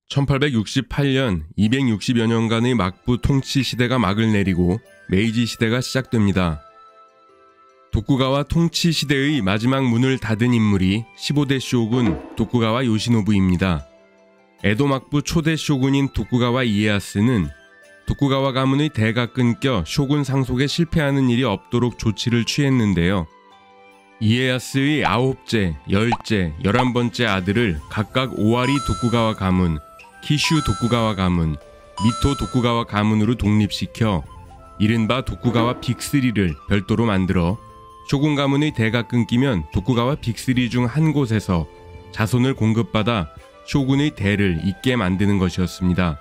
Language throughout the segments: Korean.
1868년 260여 년간의 막부 통치 시대가 막을 내리고 메이지 시대가 시작됩니다. 도쿠가와 통치 시대의 마지막 문을 닫은 인물이 15대 쇼군 도쿠가와 요시노부입니다. 에도 막부 초대 쇼군인 도쿠가와 이에야스는 도쿠가와 가문의 대가 끊겨 쇼군 상속에 실패하는 일이 없도록 조치를 취했는데요. 이에야스의 9째, 10째, 11번째 아들을 각각 오와리 도쿠가와 가문, 키슈 도쿠가와 가문, 미토 도쿠가와 가문으로 독립시켜 이른바 도쿠가와 빅3를 별도로 만들어 쇼군 가문의 대가 끊기면 도쿠가와 빅3 중 한 곳에서 자손을 공급받아 쇼군의 대를 잇게 만드는 것이었습니다.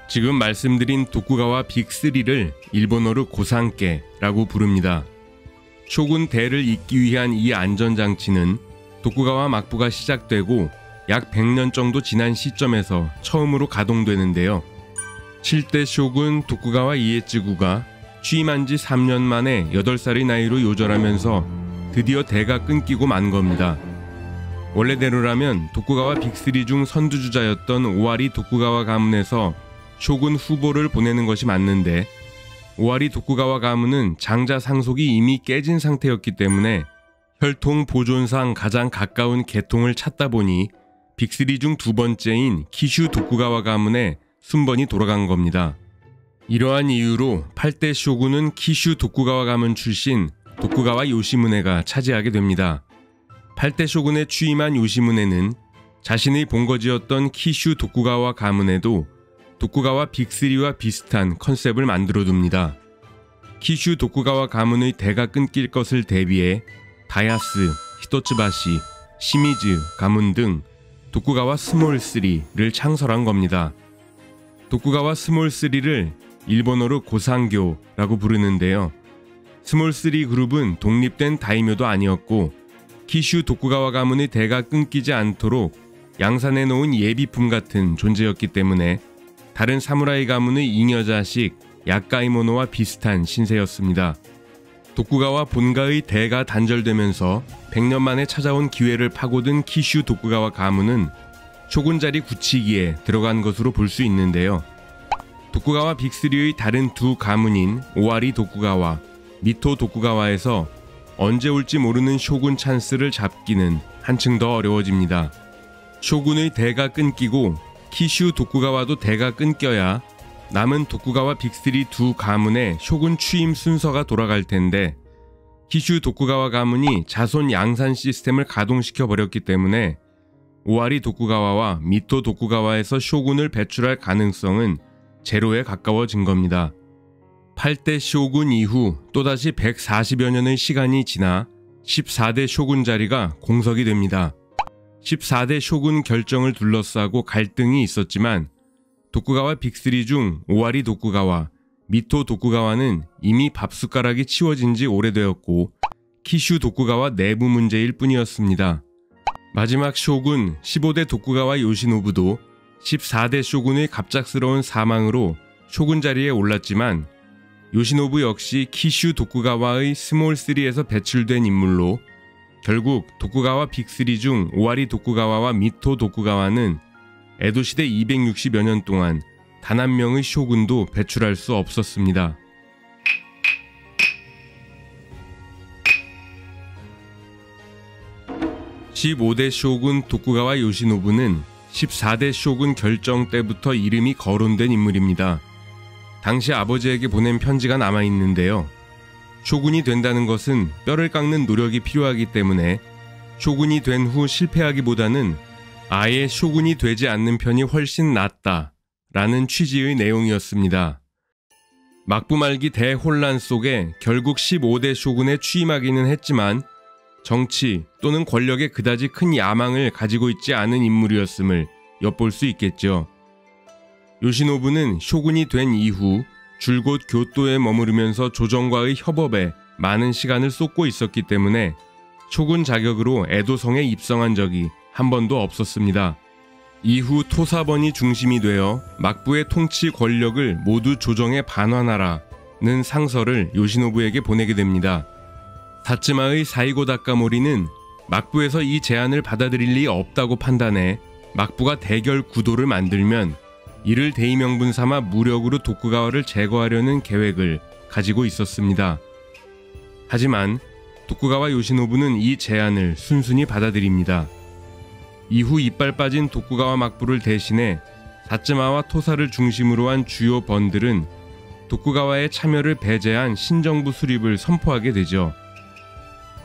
지금 말씀드린 도쿠가와 빅3를 일본어로 고상케라고 부릅니다. 쇼군 대를 잇기 위한 이 안전장치는 도쿠가와 막부가 시작되고 약 100년 정도 지난 시점에서 처음으로 가동되는데요. 7대 쇼군 도쿠가와 이에츠구가 취임한 지 3년 만에 8살의 나이로 요절하면서 드디어 대가 끊기고 만 겁니다. 원래대로라면 도쿠가와 빅3 중 선두주자였던 오와리 도쿠가와 가문에서 쇼군 후보를 보내는 것이 맞는데 오와리 도쿠가와 가문은 장자 상속이 이미 깨진 상태였기 때문에 혈통 보존상 가장 가까운 계통을 찾다 보니 빅3 중 두 번째인 키슈 도쿠가와 가문에 순번이 돌아간 겁니다. 이러한 이유로 8대 쇼군은 키슈 도쿠가와 가문 출신 도쿠가와 요시무네가 차지하게 됩니다. 8대 쇼군에 취임한 요시무네는 자신의 본거지였던 키슈 도쿠가와 가문에도 도쿠가와 빅3와 비슷한 컨셉을 만들어둡니다. 키슈 도쿠가와 가문의 대가 끊길 것을 대비해 다야스, 히토츠바시, 시미즈 가문 등 도쿠가와 스몰3를 창설한 겁니다. 도쿠가와 스몰3를 일본어로 고상교라고 부르는데요. 스몰3 그룹은 독립된 다이묘도 아니었고 키슈 도쿠가와 가문의 대가 끊기지 않도록 양산해 놓은 예비품 같은 존재였기 때문에 다른 사무라이 가문의 잉여자식 야카이모노와 비슷한 신세였습니다. 도쿠가와 본가의 대가 단절되면서 100년 만에 찾아온 기회를 파고든 키슈 도쿠가와 가문은 쇼군 자리 굳히기에 들어간 것으로 볼 수 있는데요. 도쿠가와 빅3의 다른 두 가문인 오와리 도쿠가와 미토 도쿠가와에서 언제 올지 모르는 쇼군 찬스를 잡기는 한층 더 어려워집니다. 쇼군의 대가 끊기고 키슈 도쿠가와도 대가 끊겨야 남은 도쿠가와 빅3 두 가문의 쇼군 취임 순서가 돌아갈 텐데 키슈 도쿠가와 가문이 자손 양산 시스템을 가동시켜 버렸기 때문에 오와리 도쿠가와와 미토 도쿠가와에서 쇼군을 배출할 가능성은 제로에 가까워진 겁니다. 8대 쇼군 이후 또다시 140여 년의 시간이 지나 14대 쇼군 자리가 공석이 됩니다. 14대 쇼군 결정을 둘러싸고 갈등이 있었지만 도쿠가와 빅3 중 오와리 도쿠가와 미토 도쿠가와는 이미 밥숟가락이 치워진 지 오래되었고 키슈 도쿠가와 내부 문제일 뿐이었습니다. 마지막 쇼군 15대 도쿠가와 요시노부도 14대 쇼군의 갑작스러운 사망으로 쇼군 자리에 올랐지만 요시노부 역시 키슈 도쿠가와의 스몰3에서 배출된 인물로 결국 도쿠가와 빅3 중 오와리 도쿠가와와 미토 도쿠가와는 에도시대 260여 년 동안 단 한 명의 쇼군도 배출할 수 없었습니다. (15대) 쇼군 도쿠가와 요시노부는 14대 쇼군 결정 때부터 이름이 거론된 인물입니다. 당시 아버지에게 보낸 편지가 남아있는데요. 쇼군이 된다는 것은 뼈를 깎는 노력이 필요하기 때문에 쇼군이 된 후 실패하기보다는 아예 쇼군이 되지 않는 편이 훨씬 낫다 라는 취지의 내용이었습니다. 막부 말기 대혼란 속에 결국 15대 쇼군에 취임하기는 했지만 정치 또는 권력에 그다지 큰 야망을 가지고 있지 않은 인물이었음을 엿볼 수 있겠죠. 요시노부는 쇼군이 된 이후 줄곧 교토에 머무르면서 조정과의 협업에 많은 시간을 쏟고 있었기 때문에 쇼군 자격으로 에도성에 입성한 적이 한 번도 없었습니다. 이후 토사번이 중심이 되어 막부의 통치 권력을 모두 조정에 반환하라는 상서를 요시노부에게 보내게 됩니다. 사츠마의 사이고 다카모리는 막부에서 이 제안을 받아들일 리 없다고 판단해 막부가 대결 구도를 만들면 이를 대의명분 삼아 무력으로 도쿠가와를 제거하려는 계획을 가지고 있었습니다. 하지만 도쿠가와 요시노부는 이 제안을 순순히 받아들입니다. 이후 이빨 빠진 도쿠가와 막부를 대신해 사츠마와 토사를 중심으로 한 주요 번들은 도쿠가와의 참여를 배제한 신정부 수립을 선포하게 되죠.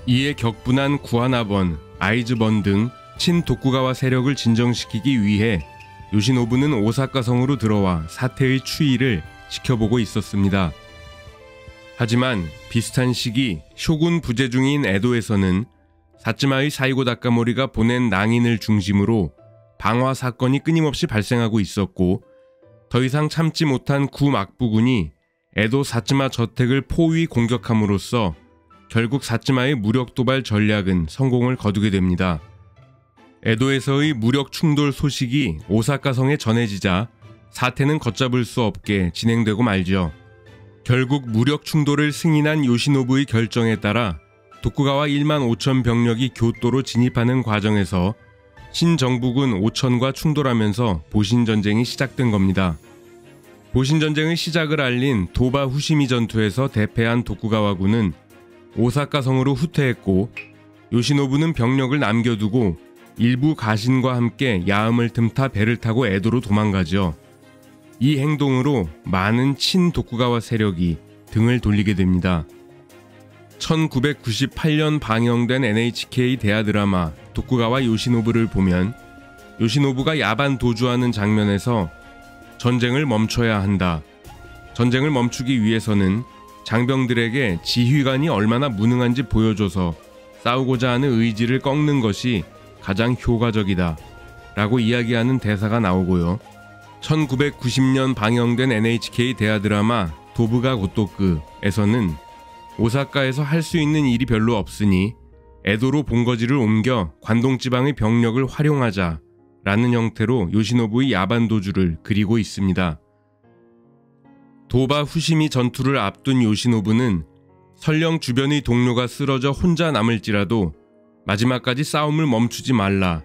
이에 격분한 구하나번, 아이즈번 등 친도쿠가와 세력을 진정시키기 위해 요시노부는 오사카성으로 들어와 사태의 추이를 지켜보고 있었습니다. 하지만 비슷한 시기 쇼군 부재 중인 에도에서는 사츠마의 사이고 다카모리가 보낸 낭인을 중심으로 방화 사건이 끊임없이 발생하고 있었고, 더 이상 참지 못한 구막부군이 에도 사츠마 저택을 포위 공격함으로써 결국 사츠마의 무력 도발 전략은 성공을 거두게 됩니다. 에도에서의 무력 충돌 소식이 오사카성에 전해지자 사태는 걷잡을 수 없게 진행되고 말죠. 결국 무력 충돌을 승인한 요시노부의 결정에 따라 도쿠가와 1만 5천 병력이 교토로 진입하는 과정에서 신정부군 5천과 충돌하면서 보신전쟁이 시작된 겁니다. 보신전쟁의 시작을 알린 도바 후시미 전투에서 대패한 도쿠가와군은 오사카성으로 후퇴했고, 요시노부는 병력을 남겨두고 일부 가신과 함께 야음을 틈타 배를 타고 에도로 도망가죠. 이 행동으로 많은 친도쿠가와 세력이 등을 돌리게 됩니다. 1998년 방영된 NHK 대하 드라마 도쿠가와 요시노부를 보면 요시노부가 야반 도주하는 장면에서 전쟁을 멈춰야 한다. 전쟁을 멈추기 위해서는 장병들에게 지휘관이 얼마나 무능한지 보여줘서 싸우고자 하는 의지를 꺾는 것이 가장 효과적이다 라고 이야기하는 대사가 나오고요. 1990년 방영된 NHK 대하 드라마 도부가 고토크에서는 오사카에서 할 수 있는 일이 별로 없으니 에도로 본거지를 옮겨 관동지방의 병력을 활용하자 라는 형태로 요시노부의 야반 도주를 그리고 있습니다. 도바 후시미 전투를 앞둔 요시노부는 설령 주변의 동료가 쓰러져 혼자 남을지라도 마지막까지 싸움을 멈추지 말라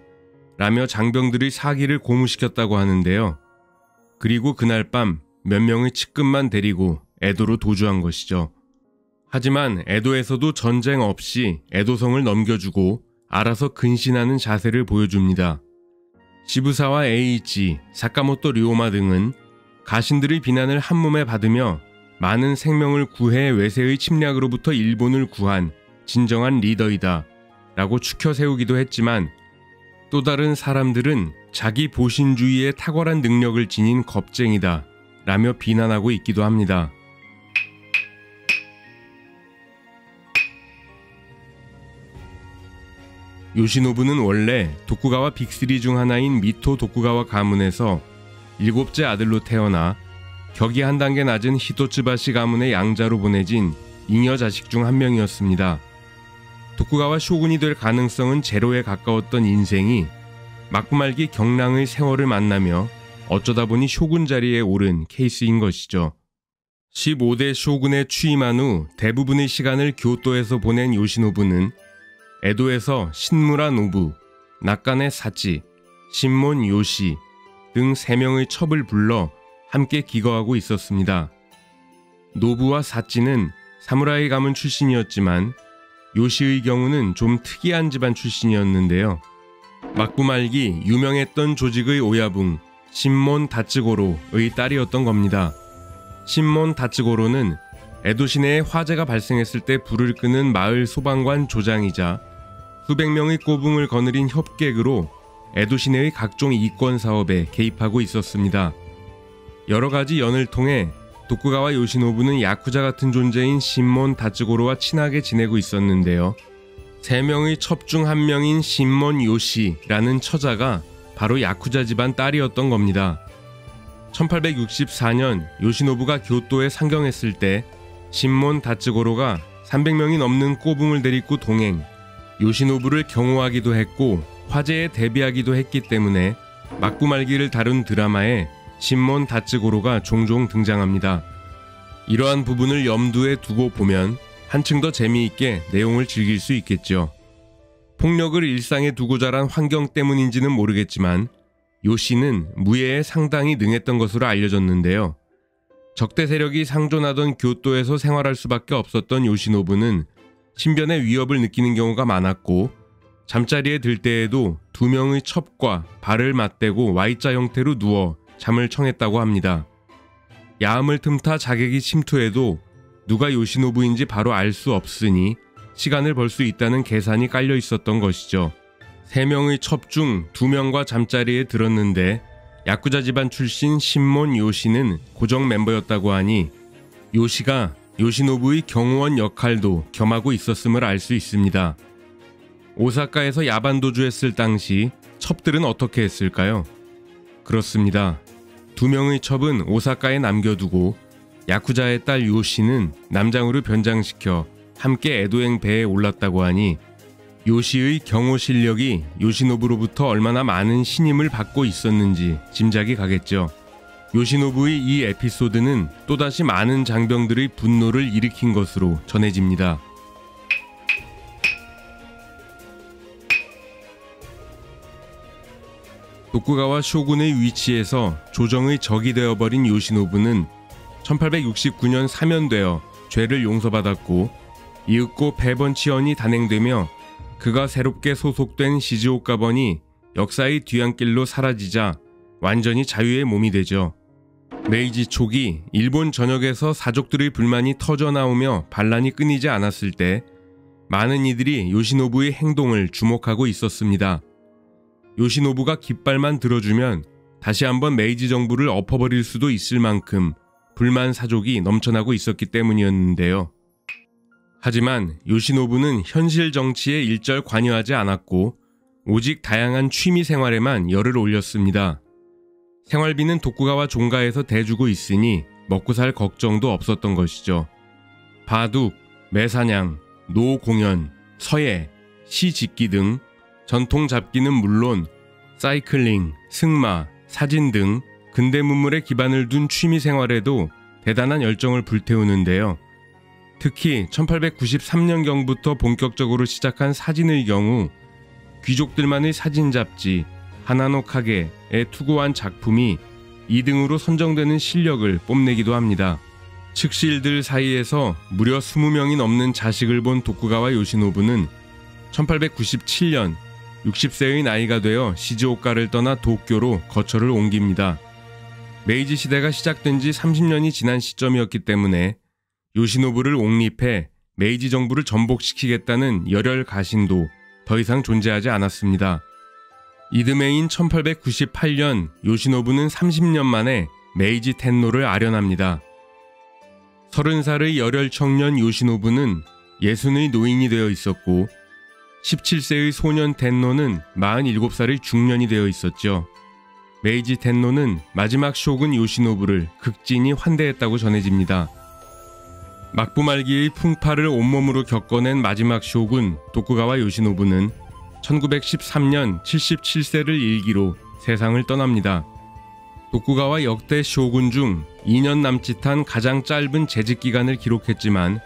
라며 장병들의 사기를 고무시켰다고 하는데요. 그리고 그날 밤 몇 명의 측근만 데리고 에도로 도주한 것이죠. 하지만 에도에서도 전쟁 없이 에도성을 넘겨주고 알아서 근신하는 자세를 보여줍니다. 시부사와 에이치, 사카모토 류오마 등은 가신들의 비난을 한몸에 받으며 많은 생명을 구해 외세의 침략으로부터 일본을 구한 진정한 리더이다 라고 추켜 세우기도 했지만, 또 다른 사람들은 자기 보신주의에 탁월한 능력을 지닌 겁쟁이다 라며 비난하고 있기도 합니다. 요시노부는 원래 도쿠가와 빅3 중 하나인 미토 도쿠가와 가문에서 7째 아들로 태어나 격이 한 단계 낮은 히토츠바시 가문의 양자로 보내진 잉여 자식 중 한 명이었습니다. 도쿠가와 쇼군이 될 가능성은 제로에 가까웠던 인생이 막부말기 경랑의 세월을 만나며 어쩌다 보니 쇼군 자리에 오른 케이스인 것이죠. 15대 쇼군에 취임한 후 대부분의 시간을 교토에서 보낸 요시노부는 에도에서 신무라 노부, 나카네 사치, 신몬 요시 등 3명의 첩을 불러 함께 기거하고 있었습니다. 노부와 사치는 사무라이 가문 출신이었지만 요시의 경우는 좀 특이한 집안 출신이었는데요. 막부 말기 유명했던 조직의 오야붕 신몬 다츠고로의 딸이었던 겁니다. 신몬 다츠고로는 에도 시내에 화재가 발생했을 때 불을 끄는 마을 소방관 조장이자 수백 명의 꼬붕을 거느린 협객으로 에도 시내의 각종 이권 사업에 개입하고 있었습니다. 여러 가지 연을 통해 도쿠가와 요시노부는 야쿠자 같은 존재인 신몬 다츠고로와 친하게 지내고 있었는데요. 3명의 첩 중 1명인 신몬 요시라는 처자가 바로 야쿠자 집안 딸이었던 겁니다. 1864년 요시노부가 교토에 상경했을 때 신몬 다츠고로가 300명이 넘는 꼬붕을 데리고 동행, 요시노부를 경호하기도 했고 화재에 대비하기도 했기 때문에 막부말기를 다룬 드라마에 신몬 다츠고로가 종종 등장합니다. 이러한 부분을 염두에 두고 보면 한층 더 재미있게 내용을 즐길 수 있겠죠. 폭력을 일상에 두고 자란 환경 때문인지는 모르겠지만 요시는 무예에 상당히 능했던 것으로 알려졌는데요. 적대 세력이 상존하던 교토에서 생활할 수밖에 없었던 요시노부는 신변의 위협을 느끼는 경우가 많았고 잠자리에 들 때에도 두 명의 첩과 발을 맞대고 Y자 형태로 누워 잠을 청했다고 합니다. 야음을 틈타 자객이 침투해도 누가 요시노부인지 바로 알 수 없으니 시간을 벌 수 있다는 계산이 깔려 있었던 것이죠. 3명의 첩 중 2명과 잠자리에 들었는데 야쿠자 집안 출신 신몬 요시는 고정 멤버였다고 하니 요시가 요시노부의 경호원 역할도 겸하고 있었음을 알 수 있습니다. 오사카에서 야반도주했을 당시 첩들은 어떻게 했을까요? 그렇습니다. 2명의 첩은 오사카에 남겨두고 야쿠자의 딸 요시는 남장으로 변장시켜 함께 에도행 배에 올랐다고 하니 요시의 경호 실력이 요시노부로부터 얼마나 많은 신임을 받고 있었는지 짐작이 가겠죠. 요시노부의 이 에피소드는 또다시 많은 장병들의 분노를 일으킨 것으로 전해집니다. 도쿠가와 쇼군의 위치에서 조정의 적이 되어버린 요시노부는 1869년 사면되어 죄를 용서받았고 이윽고 배번치언이 단행되며 그가 새롭게 소속된 시즈오카번이 역사의 뒤안길로 사라지자 완전히 자유의 몸이 되죠. 메이지 초기 일본 전역에서 사족들의 불만이 터져나오며 반란이 끊이지 않았을 때 많은 이들이 요시노부의 행동을 주목하고 있었습니다. 요시노부가 깃발만 들어주면 다시 한번 메이지 정부를 엎어버릴 수도 있을 만큼 불만 사족이 넘쳐나고 있었기 때문이었는데요. 하지만 요시노부는 현실 정치에 일절 관여하지 않았고 오직 다양한 취미 생활에만 열을 올렸습니다. 생활비는 도쿠가와 종가에서 대주고 있으니 먹고 살 걱정도 없었던 것이죠. 바둑, 매사냥, 노 공연, 서예, 시 짓기 등 전통 잡기는 물론 사이클링, 승마, 사진 등 근대 문물에 기반을 둔 취미 생활에도 대단한 열정을 불태우는데요. 특히 1893년경부터 본격적으로 시작한 사진의 경우 귀족들만의 사진 잡지 하나노 카게에 투고한 작품이 2등으로 선정되는 실력을 뽐내기도 합니다. 측실들 사이에서 무려 20명이 넘는 자식을 본 도쿠가와 요시노부는 1897년 60세의 나이가 되어 시즈오카를 떠나 도쿄로 거처를 옮깁니다. 메이지 시대가 시작된 지 30년이 지난 시점이었기 때문에 요시노부를 옹립해 메이지 정부를 전복시키겠다는 열혈 가신도 더 이상 존재하지 않았습니다. 이듬해인 1898년 요시노부는 30년 만에 메이지 텐노를 아련합니다. 30살의 열혈 청년 요시노부는 60의 노인이 되어 있었고 17세의 소년 텐노는 47살의 중년이 되어 있었죠. 메이지 텐노는 마지막 쇼군 요시노부를 극진히 환대했다고 전해집니다. 막부 말기의 풍파를 온몸으로 겪어낸 마지막 쇼군 도쿠가와 요시노부는 1913년 77세를 일기로 세상을 떠납니다. 도쿠가와 역대 쇼군 중 2년 남짓한 가장 짧은 재직 기간을 기록했지만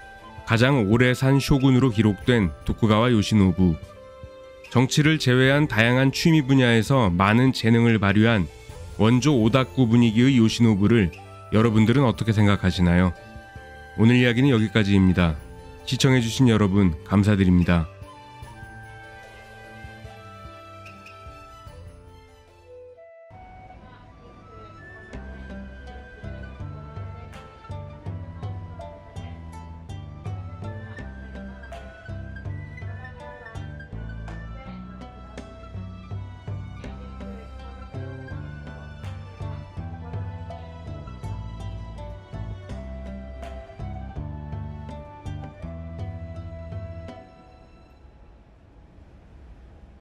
가장 오래 산 쇼군으로 기록된 도쿠가와 요시노부. 정치를 제외한 다양한 취미 분야에서 많은 재능을 발휘한 원조 오다쿠 분위기의 요시노부를 여러분들은 어떻게 생각하시나요? 오늘 이야기는 여기까지입니다. 시청해주신 여러분 감사드립니다.